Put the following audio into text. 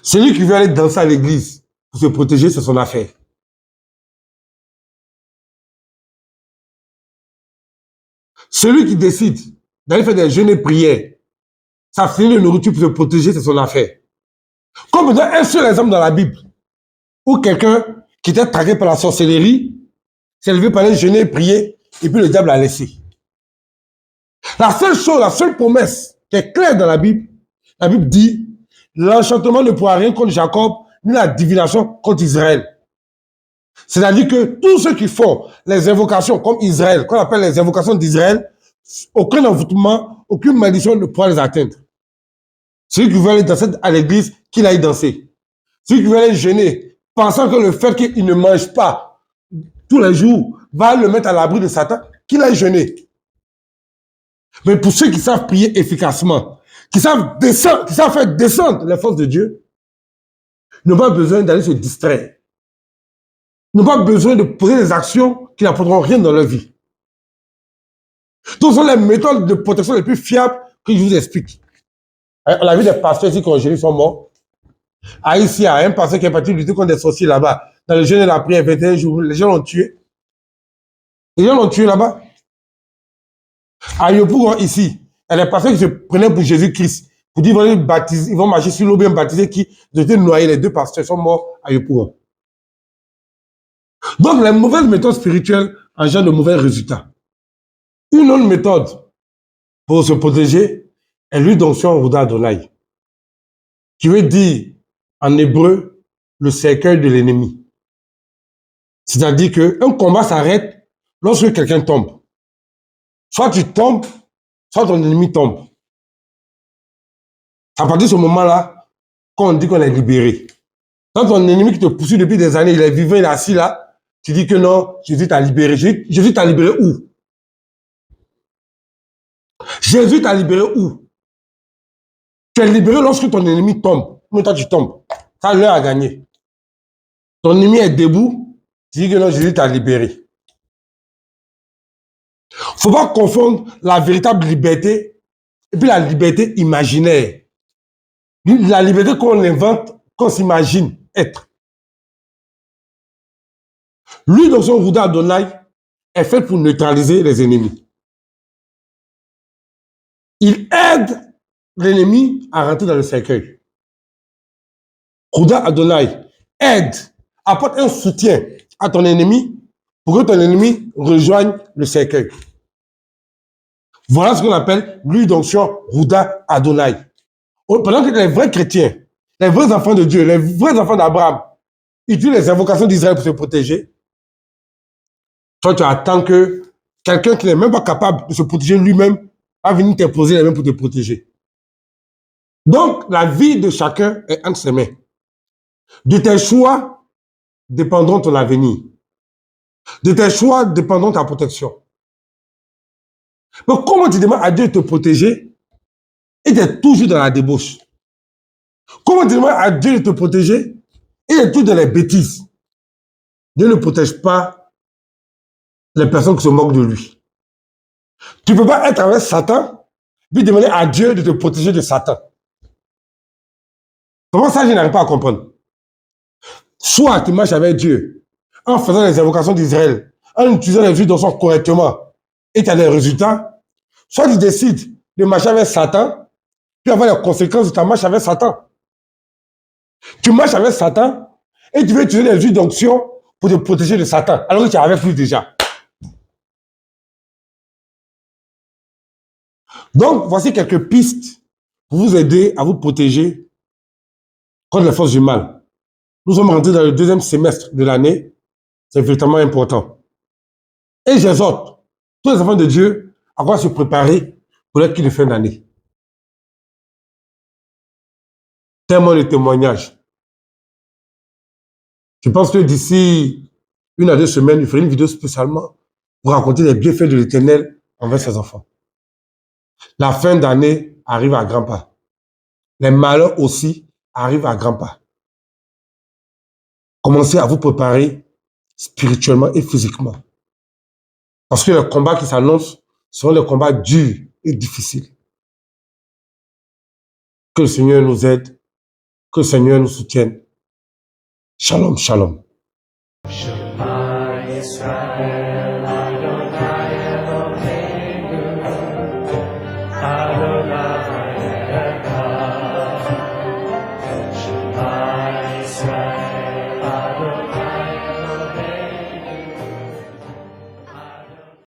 Celui qui veut aller danser à l'église pour se protéger, c'est son affaire. Celui qui décide d'aller faire des jeûnes et prières, s'abstenir de nourriture pour se protéger, c'est son affaire. Comme on a un seul exemple dans la Bible, où quelqu'un qui était traqué par la sorcellerie s'est levé pour aller jeûner et prier, et puis le diable l'a laissé. La seule chose, la seule promesse qui est claire dans la Bible dit, l'enchantement ne pourra rien contre Jacob, ni la divination contre Israël. C'est-à-dire que tous ceux qui font les invocations comme Israël, qu'on appelle les invocations d'Israël, aucun envoûtement, aucune malédiction ne pourra les atteindre. Celui qui veut aller danser à l'église, qu'il aille danser. Celui qui veut aller jeûner, pensant que le fait qu'il ne mange pas tous les jours va le mettre à l'abri de Satan, qu'il aille jeûner. Mais pour ceux qui savent prier efficacement, qui savent faire descendre les forces de Dieu, n'ont pas besoin d'aller se distraire. N'ont pas besoin de poser des actions qui n'apporteront rien dans leur vie. Donc, ce sont les méthodes de protection les plus fiables que je vous explique. On a vu des pasteurs ici qui ont jeûné, sont morts. Ici, il y a un pasteur qui est parti lutter contre des sorciers là-bas. Dans le jeûne de la prière, 21 jours, les gens l'ont tué. Les gens l'ont tué là-bas. À Yopougon, ici, il y a des pasteurs qui se prenaient pour Jésus-Christ. Pour dire ils vont marcher sur l'eau bien baptisés, qui étaient noyés. Les deux pasteurs sont morts à Yopougon. Donc, les mauvaises méthodes spirituelles engendrent de mauvais résultats. Une autre méthode pour se protéger est l'huile d'onction Rouda Adonai, qui veut dire en hébreu le cercueil de l'ennemi. C'est-à-dire qu'un combat s'arrête lorsque quelqu'un tombe. Soit tu tombes, soit ton ennemi tombe. À partir de ce moment-là, quand on dit qu'on est libéré. Quand ton ennemi qui te poursuit depuis des années, il est vivant, il est assis là, tu dis que non, Jésus t'a libéré. Jésus t'a libéré où? Jésus t'a libéré où? Tu es libéré lorsque ton ennemi tombe. Mais toi, tu tombes. Ça, l'heure a gagné. Ton ennemi est debout, tu dis que non, Jésus t'a libéré. Il ne faut pas confondre la véritable liberté et puis la liberté imaginaire. La liberté qu'on invente, qu'on s'imagine être. L'huile d'onction Rouda Adonai est faite pour neutraliser les ennemis. Il aide l'ennemi à rentrer dans le cercueil. Rouda Adonai aide, apporte un soutien à ton ennemi pour que ton ennemi rejoigne le cercueil. Voilà ce qu'on appelle l'huile d'onction Rouda Adonai. Pendant que les vrais chrétiens, les vrais enfants de Dieu, les vrais enfants d'Abraham utilisent les invocations d'Israël pour se protéger, toi tu attends que quelqu'un qui n'est même pas capable de se protéger lui-même va venir t'imposer les mains pour te protéger. Donc, la vie de chacun est entre ses mains. De tes choix dépendront ton avenir. De tes choix dépendront ta protection. Mais comment tu demandes à Dieu de te protéger et d'être toujours dans la débauche? Comment tu demandes à Dieu de te protéger et d'être toujours dans les bêtises? Dieu ne protège pas les personnes qui se moquent de lui. Tu ne peux pas être avec Satan puis demander à Dieu de te protéger de Satan. Comment ça, je n'arrive pas à comprendre? Soit tu marches avec Dieu en faisant les invocations d'Israël, en utilisant les huiles d'onction correctement et tu as des résultats, soit tu décides de marcher avec Satan puis avoir les conséquences de ta marche avec Satan. Tu marches avec Satan et tu veux utiliser les huiles d'onction pour te protéger de Satan, alors que tu es avec lui déjà. Donc, voici quelques pistes pour vous aider à vous protéger contre les forces du mal. Nous sommes rentrés dans le deuxième semestre de l'année. C'est véritablement important. Et j'exhorte tous les enfants de Dieu à pouvoir se préparer pour l'être de fin d'année. Tellement de témoignages. Je pense que d'ici 1 à 2 semaines, je ferai une vidéo spécialement pour raconter les bienfaits de l'Éternel envers ses enfants. La fin d'année arrive à grands pas. Les malheurs aussi arrivent à grands pas. Commencez à vous préparer spirituellement et physiquement. Parce que les combats qui s'annoncent seront des combats durs et difficiles. Que le Seigneur nous aide Que le Seigneur nous soutienne. Shalom, shalom. Shema Israël.